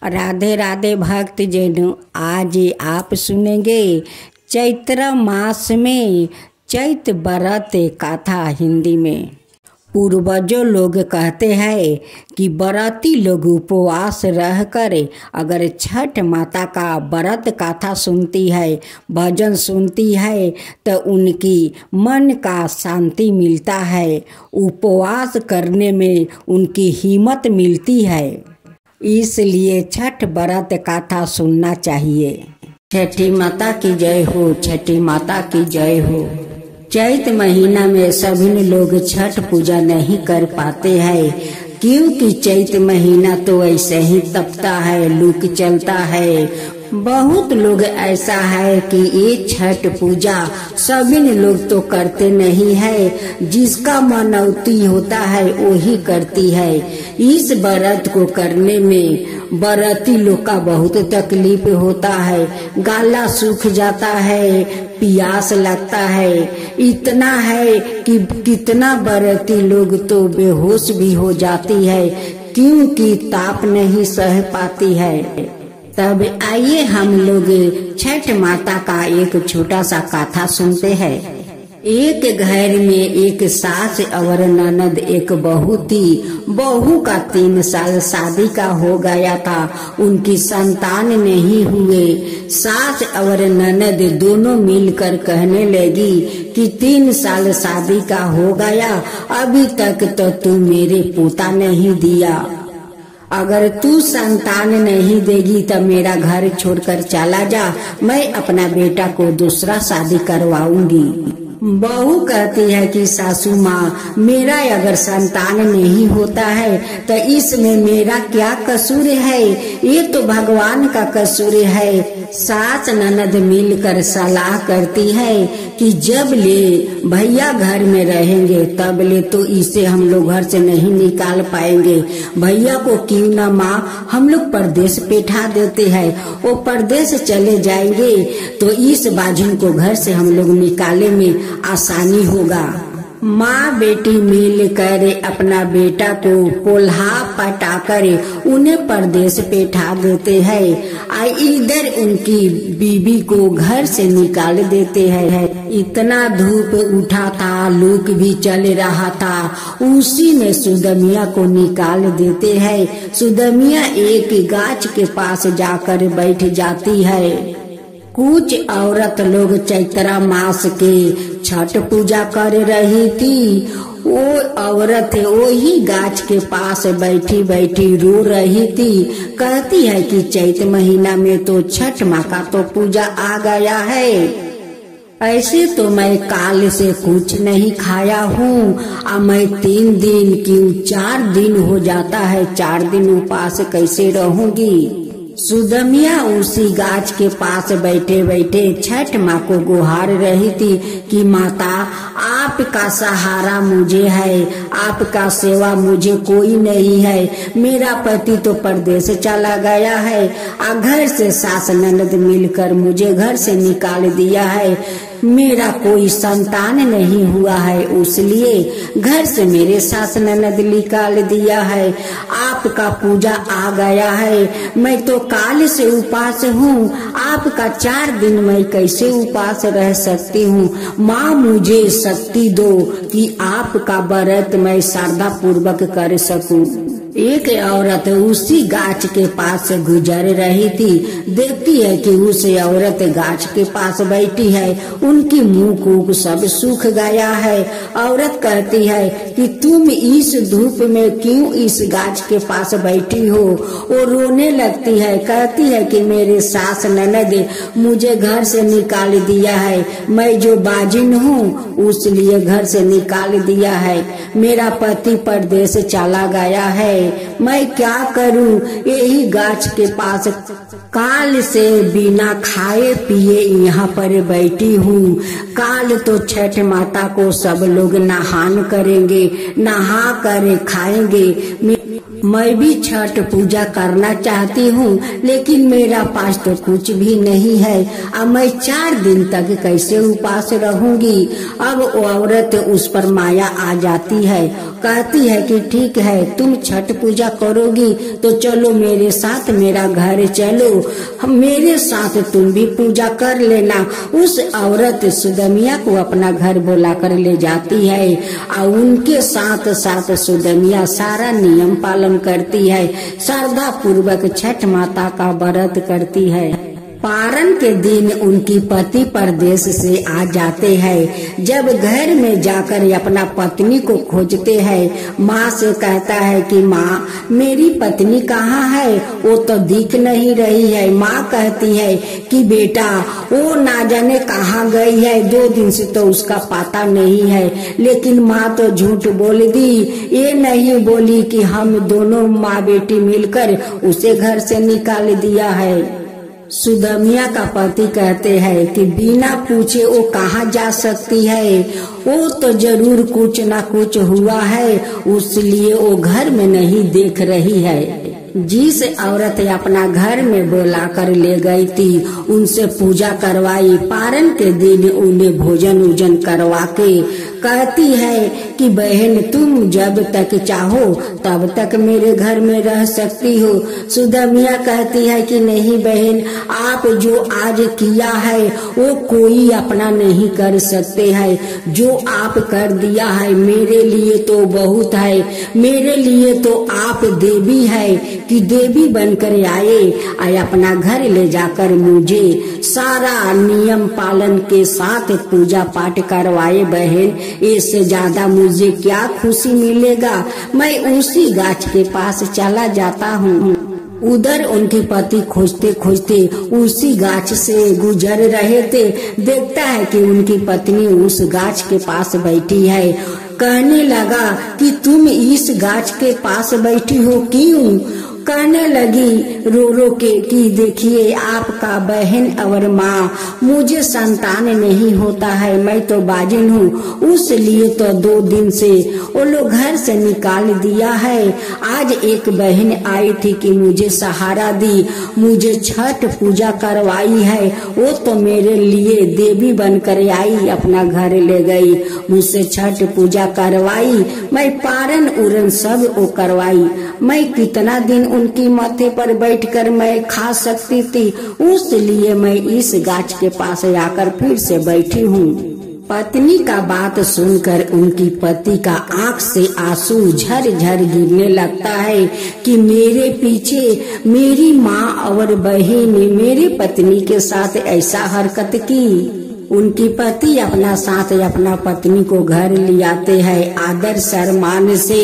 राधे राधे भक्त जन, आज आप सुनेंगे चैत्र मास में चैत व्रत कथा हिंदी में। पूर्वजों लोग कहते हैं कि व्रती लोग उपवास रहकर अगर छठ माता का व्रत कथा सुनती है, भजन सुनती है तो उनकी मन का शांति मिलता है, उपवास करने में उनकी हिम्मत मिलती है। इसलिए छठ व्रत कथा सुनना चाहिए। छठी माता की जय हो, छठी माता की जय हो। चैत महीना में सभी लोग छठ पूजा नहीं कर पाते हैं, क्योंकि चैत महीना तो ऐसे ही तपता है, लू चलता है। बहुत लोग ऐसा है कि ये छठ पूजा सभी लोग तो करते नहीं है, जिसका मनौती होता है वही करती है। इस व्रत को करने में व्रती लोग का बहुत तकलीफ होता है, गला सूख जाता है, प्यास लगता है। इतना है कि कितना व्रती लोग तो बेहोश भी हो जाती है, क्योंकि ताप नहीं सह पाती है। तब आइए हम लोग छठ माता का एक छोटा सा कथा सुनते हैं। एक घर में एक सास और ननद एक बहू थी। बहू का 3 साल शादी का हो गया था, उनकी संतान नहीं हुए। सास और ननद दोनों मिलकर कहने लगी कि 3 साल शादी का हो गया, अभी तक तो तू मेरे पोता नहीं दिया। अगर तू संतान नहीं देगी तो मेरा घर छोड़कर चला जा, मैं अपना बेटा को दूसरा शादी करवाऊंगी। बहू कहती है कि सासू माँ, मेरा अगर संतान नहीं होता है तो इसमें मेरा क्या कसूर है, ये तो भगवान का कसूर है। सास ननद मिलकर सलाह करती है कि जब ले भैया घर में रहेंगे तब ले तो इसे हम लोग घर से नहीं निकाल पाएंगे। भैया को क्यों न माँ हम लोग परदेश बैठा देते हैं, वो परदेश चले जाएंगे तो इस बाजिन को घर से हम लोग निकाले में आसानी होगा। माँ बेटी मिल कर अपना बेटा को पोल्हा पटाकर उन्हें परदेश बैठा देते हैं। इधर उनकी बीबी को घर से निकाल देते हैं। इतना धूप उठा था, लू भी चल रहा था, उसी में सुदमिया को निकाल देते हैं। सुदमिया एक गाछ के पास जाकर बैठ जाती है। कुछ औरत लोग चैत्रा मास के छठ पूजा कर रही थी। वो औरत वही गाछ के पास बैठी बैठी रो रही थी। कहती है कि चैत महीना में तो छठ माँ का तो पूजा आ गया है। ऐसे तो मैं काल से कुछ नहीं खाया हूँ, अब मैं 3 दिन क्यों 4 दिन हो जाता है, 4 दिन उपास कैसे रहूंगी। सुदमिया उसी गाछ के पास बैठे बैठे छठ माँ को गुहार रही थी कि माता, आपका सहारा मुझे है, आपका सेवा मुझे कोई नहीं है। मेरा पति तो परदेश चला गया है, घर से सास ननद मिलकर मुझे घर से निकाल दिया है। मेरा कोई संतान नहीं हुआ है, इसलिए घर से मेरे सास ननद निकाल दिया है। आपका पूजा आ गया है, मैं तो काल से उपास हूँ, आपका 4 दिन मैं कैसे उपास रह सकती हूँ। माँ मुझे शक्ति दो कि आपका व्रत मैं श्रद्धा पूर्वक कर सकूँ। एक औरत उसी गाछ के पास से गुजर रही थी। देखती है कि उस औरत गाछ के पास बैठी है, उनकी मुंह को सब सूख गया है। औरत कहती है कि तुम इस धूप में क्यों इस गाछ के पास बैठी हो। वो रोने लगती है, कहती है कि मेरे सास ननद मुझे घर से निकाल दिया है, मैं जो बाजिन हूँ उसलिए घर से निकाल दिया है। मेरा पति परदेश चला गया है, मैं क्या करूं। यही गाछ के पास काल से बिना खाए पिए यहाँ पर बैठी हूँ। काल तो छठ माता को सब लोग नहान करेंगे, नहा कर खाएंगे, मैं भी छठ पूजा करना चाहती हूँ, लेकिन मेरा पास तो कुछ भी नहीं है। अब मैं 4 दिन तक कैसे उपास रहूंगी। अब वो औरत उस पर माया आ जाती है, कहती है कि ठीक है, तुम छठ पूजा करोगी तो चलो मेरे साथ, मेरा घर चलो, मेरे साथ तुम भी पूजा कर लेना। उस औरत सुदमिया को अपना घर बुला कर ले जाती है और उनके साथ साथ सुदमिया सारा नियम पालन करती है, श्रद्धा पूर्वक छठ माता का व्रत करती है। पारण के दिन उनकी पति परदेश से आ जाते हैं। जब घर में जाकर अपना पत्नी को खोजते हैं, माँ से कहता है कि माँ मेरी पत्नी कहाँ है, वो तो दिख नहीं रही है। माँ कहती है कि बेटा वो ना जाने कहाँ गई है, 2 दिन से तो उसका पता नहीं है। लेकिन माँ तो झूठ बोल दी, ये नहीं बोली कि हम दोनों माँ बेटी मिलकर उसे घर से निकाल दिया है। सुदमिया का पति कहते हैं कि बिना पूछे वो कहाँ जा सकती है, वो तो जरूर कुछ ना कुछ हुआ है, इसलिए वो घर में नहीं देख रही है। जिस औरत अपना घर में बुला कर ले गई थी, उनसे पूजा करवाई। पारण के दिन उन्हें भोजन उजन करवा के कहती है कि बहन तुम जब तक चाहो तब तक मेरे घर में रह सकती हो। सुदमिया कहती है कि नहीं बहन, आप जो आज किया है वो कोई अपना नहीं कर सकते हैं। जो आप कर दिया है मेरे लिए तो बहुत है, मेरे लिए तो आप देवी है कि देवी बनकर आए और अपना घर ले जाकर मुझे सारा नियम पालन के साथ पूजा पाठ करवाए। बहन इससे ज्यादा मुझे क्या खुशी मिलेगा। मैं उसी गाछ के पास चला जाता हूँ। उधर उनके पति खोजते खोजते उसी गाछ से गुजर रहे थे। देखता है कि उनकी पत्नी उस गाछ के पास बैठी है। कहने लगा कि तुम इस गाछ के पास बैठी हो क्यों? कहने लगी रो रो के कि देखिए आपका बहन और माँ, मुझे संतान नहीं होता है, मैं तो बाजिन हूँ, उसलिए तो 2 दिन से वो लोग घर से निकाल दिया है। आज एक बहन आई थी कि मुझे सहारा दी, मुझे छठ पूजा करवाई है, वो तो मेरे लिए देवी बनकर आई, अपना घर ले गई, मुझसे छठ पूजा करवाई, मैं पारण उरण सब वो करवाई। मैं कितना दिन उनकी माथे पर बैठकर मैं खा सकती थी, उसलिए मैं इस गाछ के पास आकर फिर से बैठी हूँ। पत्नी का बात सुनकर उनकी पति का आंख से आंसू झरझर गिरने लगता है कि मेरे पीछे मेरी माँ और बहन ने मेरी पत्नी के साथ ऐसा हरकत की। उनकी पति अपना साथ अपना पत्नी को घर ले आते हैं आदर सम्मान से,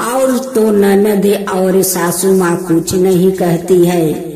और तो ननद और सासू माँ कुछ नहीं कहती है।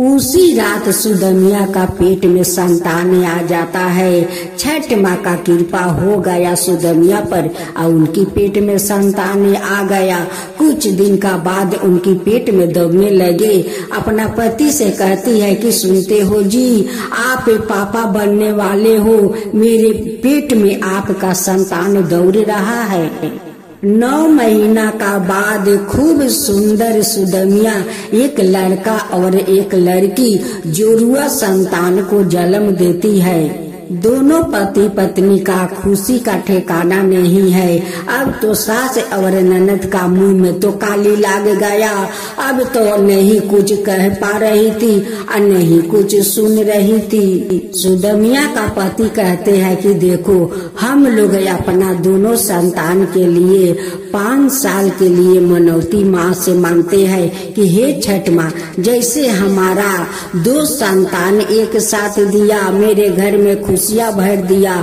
उसी रात सुदमिया का पेट में संतान आ जाता है। छठ माँ का कृपा हो गया सुदमिया पर और उनकी पेट में संतान आ गया। कुछ दिन का बाद उनकी पेट में दौड़ने लगे। अपना पति से कहती है कि सुनते हो जी, आप पापा बनने वाले हो, मेरे पेट में आपका संतान दौड़ रहा है। 9 महीना का बाद खूब सुंदर सुदमिया एक लड़का और एक लड़की जोरुआ संतान को जन्म देती है। दोनों पति पत्नी का खुशी का ठिकाना नहीं है। अब तो सास और ननद का मुंह में तो काली लाग गया। अब तो नहीं कुछ कह पा रही थी और नहीं कुछ सुन रही थी। सुदमिया का पति कहते हैं कि देखो, हम लोग अपना दोनों संतान के लिए 5 साल के लिए मनौती माँ से मांगते हैं कि हे छठ माँ, जैसे हमारा 2 संतान एक साथ दिया, मेरे घर में खुशियाँ भर दिया,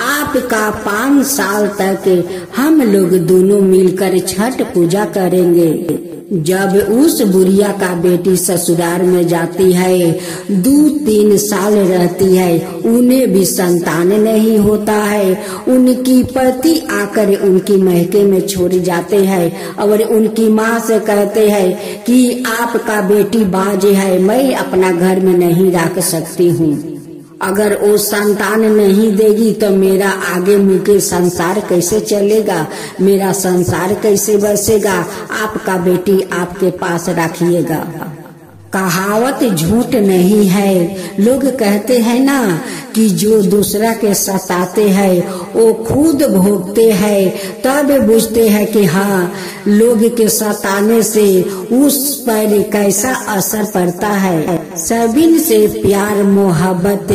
आपका 5 साल तक हम लोग दोनों मिलकर छठ पूजा करेंगे। जब उस बुढ़िया का बेटी ससुराल में जाती है, 2-3 साल रहती है, उन्हें भी संतान नहीं होता है। उनकी पति आकर उनकी महके में छोड़ जाते हैं और उनकी माँ से कहते हैं कि आपका बेटी बाज है, मैं अपना घर में नहीं रख सकती हूँ। अगर वो संतान नहीं देगी तो मेरा आगे मुझे संसार कैसे चलेगा, मेरा संसार कैसे बसेगा। आपका बेटी आपके पास रखिएगा। कहावत झूठ नहीं है। लोग कहते हैं ना कि जो दूसरा के सताते हैं वो खुद भोगते हैं, तब बुझते हैं कि हाँ लोग के सताने से उस पर कैसा असर पड़ता है। सभी से प्यार मोहब्बत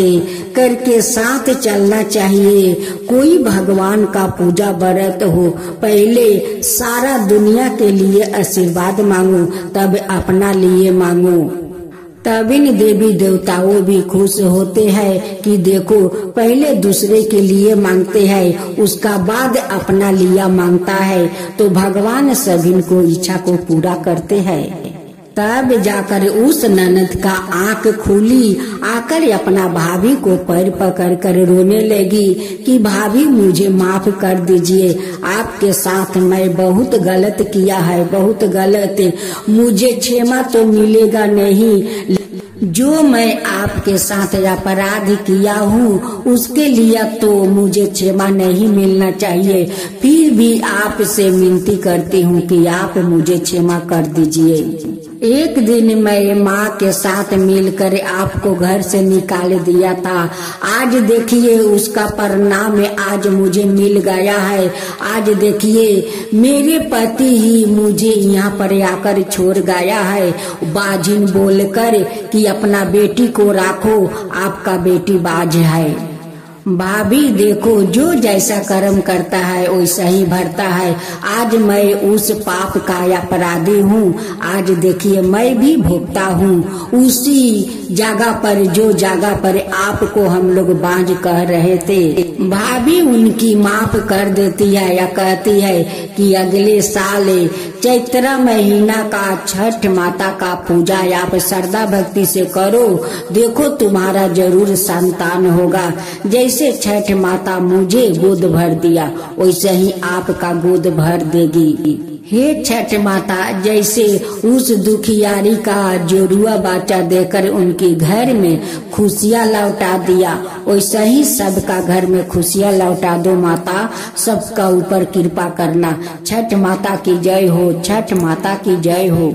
करके साथ चलना चाहिए। कोई भगवान का पूजा व्रत हो, पहले सारा दुनिया के लिए आशीर्वाद मांगो, तब अपना लिए मांगो। तभी देवी देवताओं भी खुश होते हैं कि देखो पहले दूसरे के लिए मांगते हैं, उसका बाद अपना लिया मांगता है, तो भगवान सभी को इच्छा को पूरा करते हैं। तब जाकर उस ननद का आंख खुली, आकर अपना भाभी को पैर पकड़ कर रोने लगी कि भाभी मुझे माफ कर दीजिए, आपके साथ मैं बहुत गलत किया है, बहुत गलत। मुझे क्षमा तो मिलेगा नहीं, जो मैं आपके साथ अपराध किया हूँ उसके लिए तो मुझे क्षमा नहीं मिलना चाहिए। फिर भी आपसे विनती करती हूँ कि आप मुझे क्षमा कर दीजिए। एक दिन मैं माँ के साथ मिलकर आपको घर से निकाल दिया था, आज देखिए उसका परिणाम आज मुझे मिल गया है। आज देखिए मेरे पति ही मुझे यहाँ पर आकर छोड़ गया है, बाजिन बोलकर कि अपना बेटी को राखो, आपका बेटी बाज है। भाभी देखो जो जैसा कर्म करता है वैसा ही भरता है। आज मैं उस पाप का अपराधी हूँ, आज देखिए मैं भी भोगता हूँ उसी जगह पर जो जगह पर आपको हम लोग बांझ कह रहे थे। भाभी उनकी माफ कर देती है या कहती है कि अगले साल चैत्र महीना का छठ माता का पूजा आप श्रद्धा भक्ति से करो, देखो तुम्हारा जरूर संतान होगा। जैसे छठ माता मुझे गोद भर दिया वैसे ही आपका गोद भर देगी। हे छठ माता, जैसे उस दुखियारी का जोरुआ बच्चा देकर उनके घर में खुशियाँ लौटा दिया, वैसा ही सबका घर में खुशियाँ लौटा दो माता, सबका ऊपर कृपा करना। छठ माता की जय हो, छठ माता की जय हो।